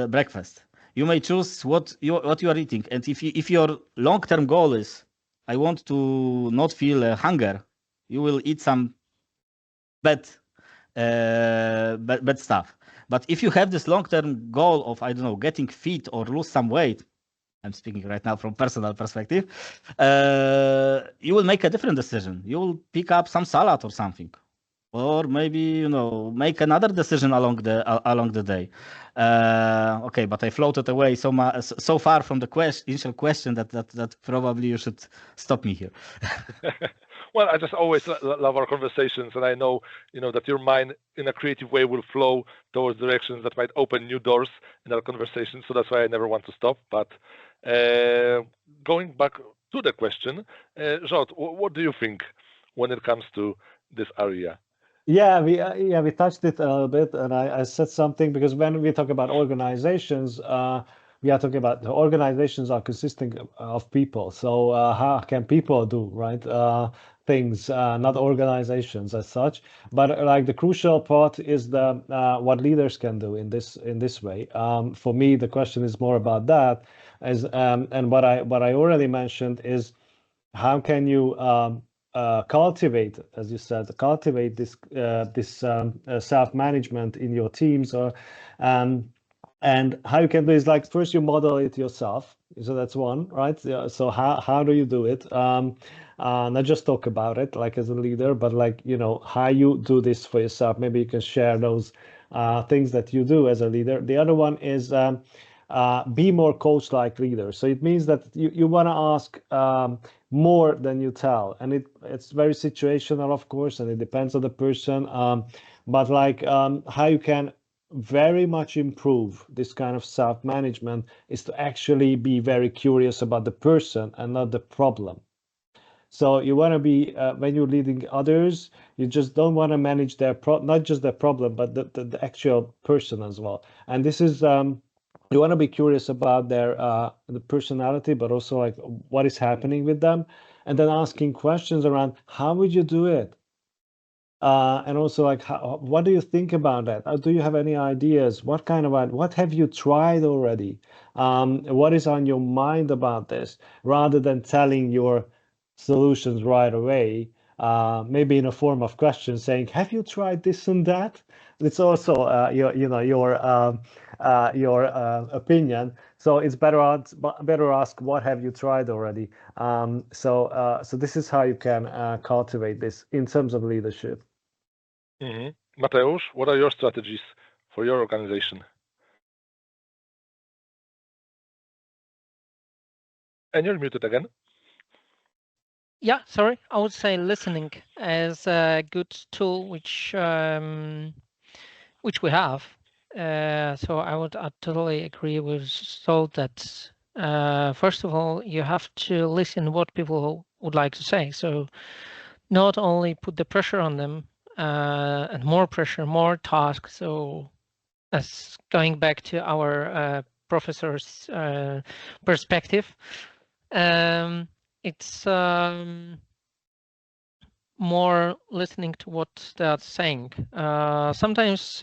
breakfast. You may choose what you are eating, and if your long-term goal is, I want to not feel hunger, you will eat some bad stuff. But if you have this long-term goal of, I don't know, getting fit or lose some weight, I'm speaking right now from personal perspective, you will make a different decision. You will pick up some salad or something, or maybe make another decision along the day. Okay, but I floated away so far from the initial question that probably you should stop me here.
Well, I just always love our conversations, and I know that your mind in a creative way will flow towards directions that might open new doors in our conversation. So that's why I never want to stop. But going back to the question, Zsolt, what do you think when it comes to this area?
Yeah, we touched it a little bit, and I said something, because when we talk about organizations, we are talking about the organizations are consisting of people. So how can people do things, not organizations as such? But like the crucial part is the what leaders can do in this way. For me, the question is more about that, and what I already mentioned is, how can you cultivate, as you said, this self-management in your teams, or and how you can do is, like, first you model it yourself. So that's one, right? So how do you do it? Not just talk about it like as a leader, but like, how you do this for yourself. Maybe you can share those things that you do as a leader. The other one is be more coach-like leader. So it means that you want to ask more than you tell, and it's very situational, of course, and it depends on the person. But like how you can very much improve this kind of self-management is to actually be very curious about the person and not the problem. So you want to be when you're leading others, you just don't want to manage not just their problem, but the actual person as well. And this is you want to be curious about their the personality, but also like what is happening with them, and then asking questions around how would you do it, and also like what do you think about that? Do you have any ideas? What have you tried already? What is on your mind about this? Rather than telling your solutions right away, maybe in a form of question, saying, "Have you tried this and that?" It's also your opinion. So it's better ask, what have you tried already? So this is how you can cultivate this in terms of leadership.
Mm-hmm. Mateusz, what are your strategies for your organization? And you're muted again.
Yeah, sorry. I would say listening as a good tool, which we have. So I would totally agree with Zsolt that First of all, you have to listen what people would like to say. So not only put the pressure on them and more pressure, more tasks. So as going back to our professor's perspective, it's more listening to what they're saying. Sometimes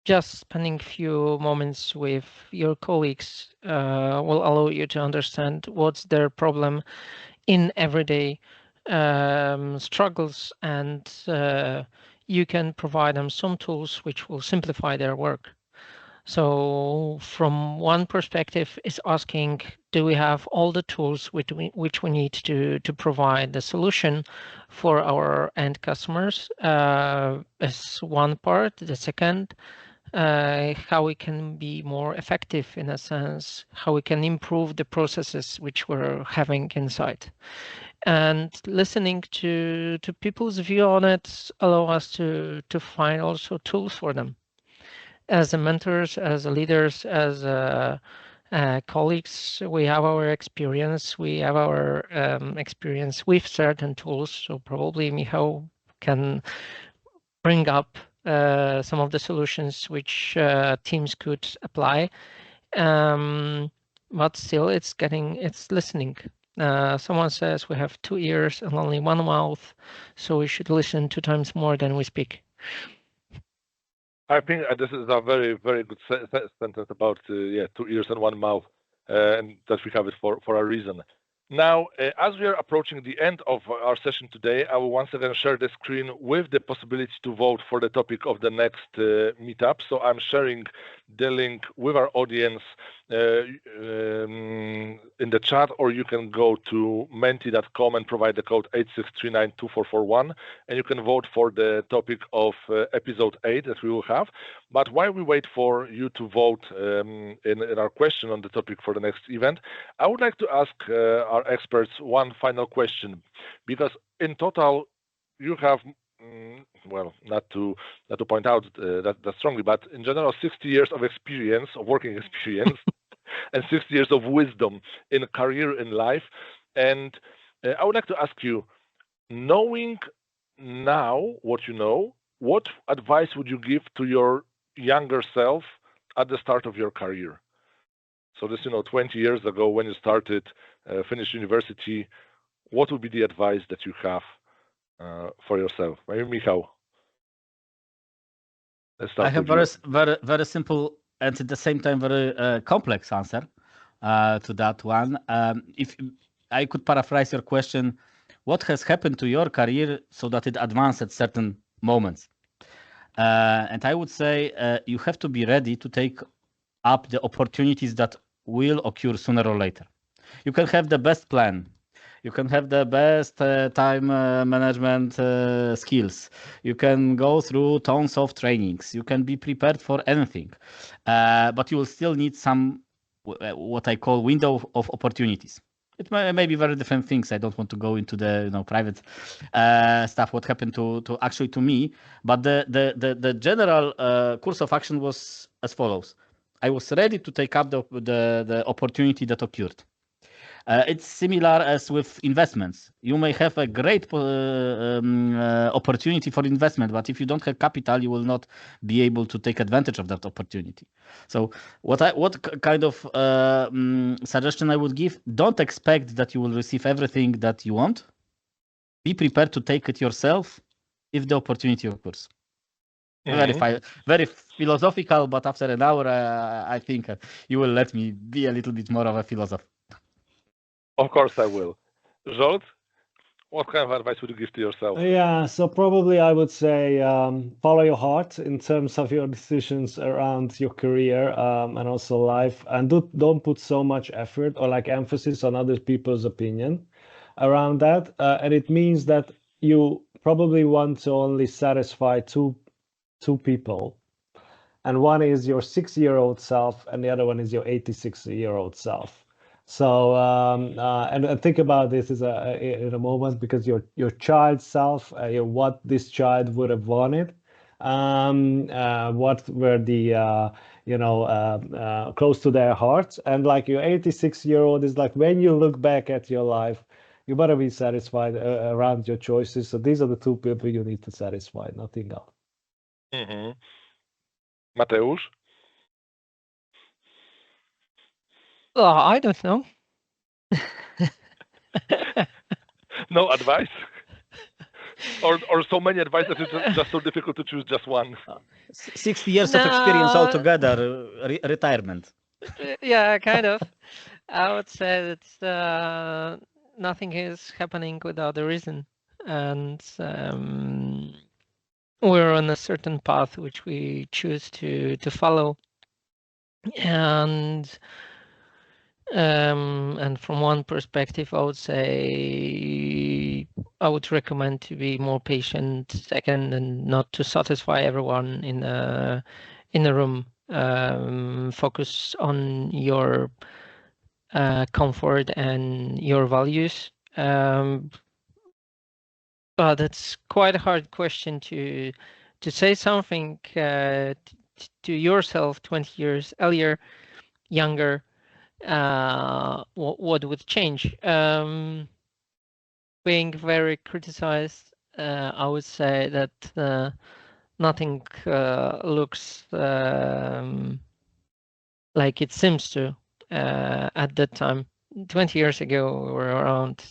just spending few moments with your colleagues will allow you to understand what's their problem in everyday struggles, and you can provide them some tools which will simplify their work. So from one perspective is asking, do we have all the tools which we need to provide the solution for our end customers as one part. The second, how we can be more effective in a sense, how we can improve the processes which we're having inside. And listening to people's view on it allow us to find also tools for them. As mentors, as leaders, as colleagues, we have our experience. We have our experience with certain tools. So probably Michal can bring up some of the solutions which teams could apply. But still, it's listening. Someone says we have 2 ears and only one mouth, so we should listen 2 times more than we speak.
I think this is a very, very good sentence about 2 ears and 1 mouth, and that we have it for a reason. Now, as we are approaching the end of our session today, I will once again share the screen with the possibility to vote for the topic of the next meetup. So I'm sharing the link with our audience in the chat, or you can go to menti.com and provide the code 86392441, and you can vote for the topic of episode 8 that we will have. But while we wait for you to vote in our question on the topic for the next event, I would like to ask our experts one final question, because in total you have well, not to point out that strongly, but in general 60 years of experience, of working experience, and 60 years of wisdom in a career in life. And I would like to ask you, knowing now what you know, what advice would you give to your younger self at the start of your career? So this, 20 years ago when you started, finished university, what would be the advice that you have for yourself? Maybe Michal.
I have very simple and at the same time very complex answer to that one. If I could paraphrase your question, what has happened to your career so that it advanced at certain moments? And I would say you have to be ready to take up the opportunities that will occur sooner or later. You can have the best plan. You can have the best time management skills. You can go through tons of trainings. You can be prepared for anything, but you will still need some what I call window of opportunities. It may be very different things. I don't want to go into the private stuff. What happened to me, but the general course of action was as follows. I was ready to take up the opportunity that occurred. It's similar as with investments. You may have a great opportunity for investment, but if you don't have capital, you will not be able to take advantage of that opportunity. So what kind of suggestion I would give? Don't expect that you will receive everything that you want. Be prepared to take it yourself if the opportunity occurs. Very philosophical, but after an hour, I think you will let me be a little bit more of a philosopher.
Of course I will. Zsolt, what kind of advice would you give to yourself?
Yeah, so probably I would say follow your heart in terms of your decisions around your career and also life, and don't put so much effort or emphasis on other people's opinion around that. And it means that you probably want to only satisfy two people, and one is your 6-year-old self, and the other one is your 86-year-old self. So and think about this in a moment, because your child self, what this child would have wanted, what were the close to their hearts. And like your 86-year-old is like, when you look back at your life, you better be satisfied around your choices. So these are the two people you need to satisfy, nothing else.
Mm-hmm. Mateusz?
I don't know.
No advice? or so many advice that it's just so difficult to choose just one?
60 years of experience altogether, retirement.
Yeah, kind of. I would say that nothing is happening without a reason, and we're on a certain path which we choose to follow, and from one perspective, I would say I would recommend to be more patient. Second, and not to satisfy everyone in a room. Focus on your comfort and your values. But it's quite a hard question to say something to yourself 20 years earlier, younger. What would change? Being very criticized, I would say that nothing looks like it seems to at that time. 20 years ago, we were around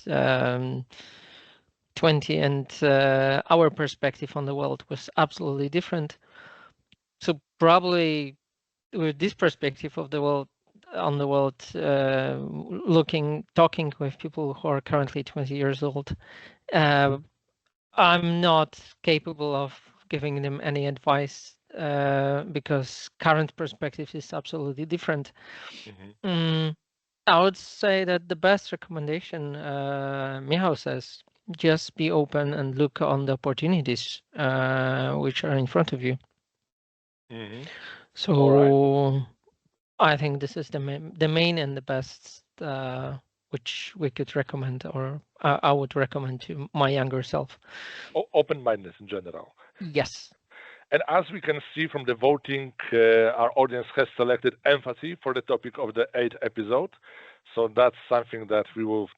20, and our perspective on the world was absolutely different. So probably with this perspective of the world, talking with people who are currently 20 years old, I'm not capable of giving them any advice because current perspective is absolutely different.
Mm-hmm.
I would say that the best recommendation, Michal says, just be open and look on the opportunities which are in front of you.
Mm-hmm.
So right. I think this is the main and the best which we could recommend, or I would recommend to my younger self.
Open-mindedness in general.
Yes.
And as we can see from the voting, our audience has selected empathy for the topic of the 8th episode. So that's something that we will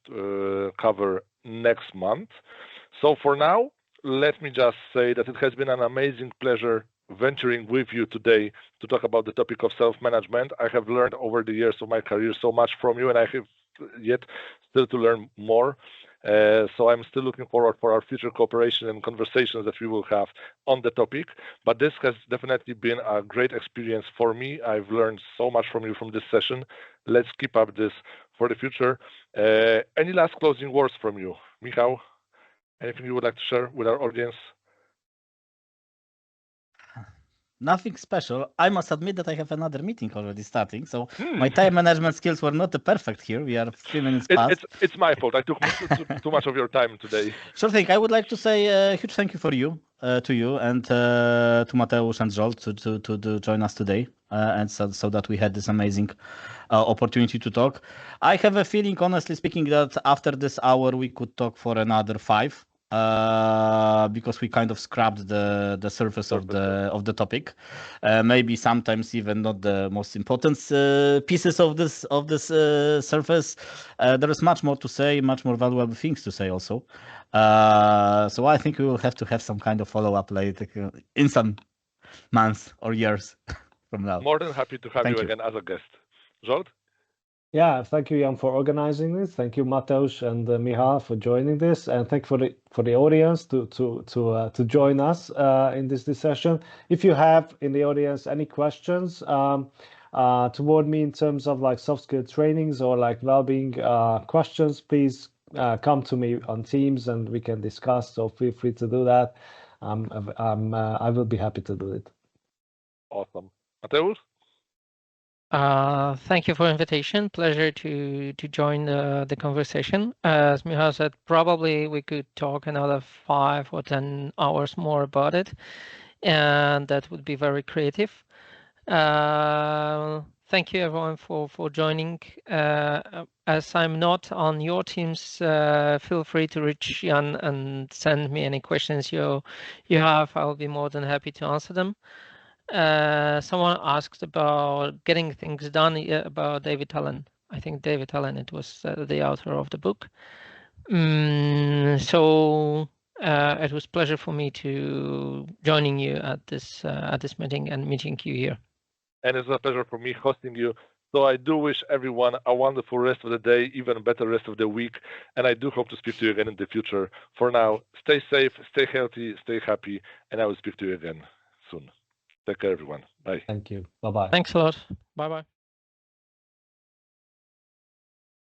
cover next month. So for now, let me just say that it has been an amazing pleasure venturing with you today to talk about the topic of self-management. I have learned over the years of my career so much from you, and I have yet still to learn more. So I'm still looking forward for our future cooperation and conversations that we will have on the topic. But this has definitely been a great experience for me. I've learned so much from you from this session. Let's keep up this for the future. Any last closing words from you, Michal? Anything you would like to share with our audience?
Nothing special. I must admit that I have another meeting already starting, so my time management skills were not perfect here. We are 3 minutes past.
It's my fault. I took too much of your time today.
Sure thing. I would like to say a huge thank you to you and to Mateusz and Zsolt to join us today, and so that we had this amazing opportunity to talk. I have a feeling, honestly speaking, that after this hour we could talk for another 5. Because we kind of scrapped the surface of the topic, maybe sometimes even not the most important pieces of this surface. There is much more to say, much more valuable things to say also. So I think we will have to have some kind of follow-up later in some months or years from now.
More than happy to have you again as a guest. Zsolt?
Yeah, thank you, Jan, for organizing this. Thank you, Mateusz and Michal, for joining this, and thank you for the audience to join us in this session. If you have in the audience any questions toward me in terms of like soft skill trainings or like well-being questions, please come to me on Teams and we can discuss. So feel free to do that. I will be happy to do it.
Awesome, Mateusz?
Thank you for the invitation. Pleasure to join the conversation. As Michal said, probably we could talk another 5 or 10 hours more about it, and that would be very creative. thank you everyone for joining. As I'm not on your teams, feel free to reach Jan and send me any questions you have. I'll be more than happy to answer them. Someone asked about getting things done, about David Allen. I think David Allen, it was the author of the book. So it was a pleasure for me to joining you at this meeting and meeting you here.
And it's a pleasure for me hosting you. So I do wish everyone a wonderful rest of the day, even better rest of the week. And I do hope to speak to you again in the future. For now, stay safe, stay healthy, stay happy, and I will speak to you again soon. Take care, everyone. Bye.
Thank you. Bye-bye.
Thanks a lot. Bye-bye.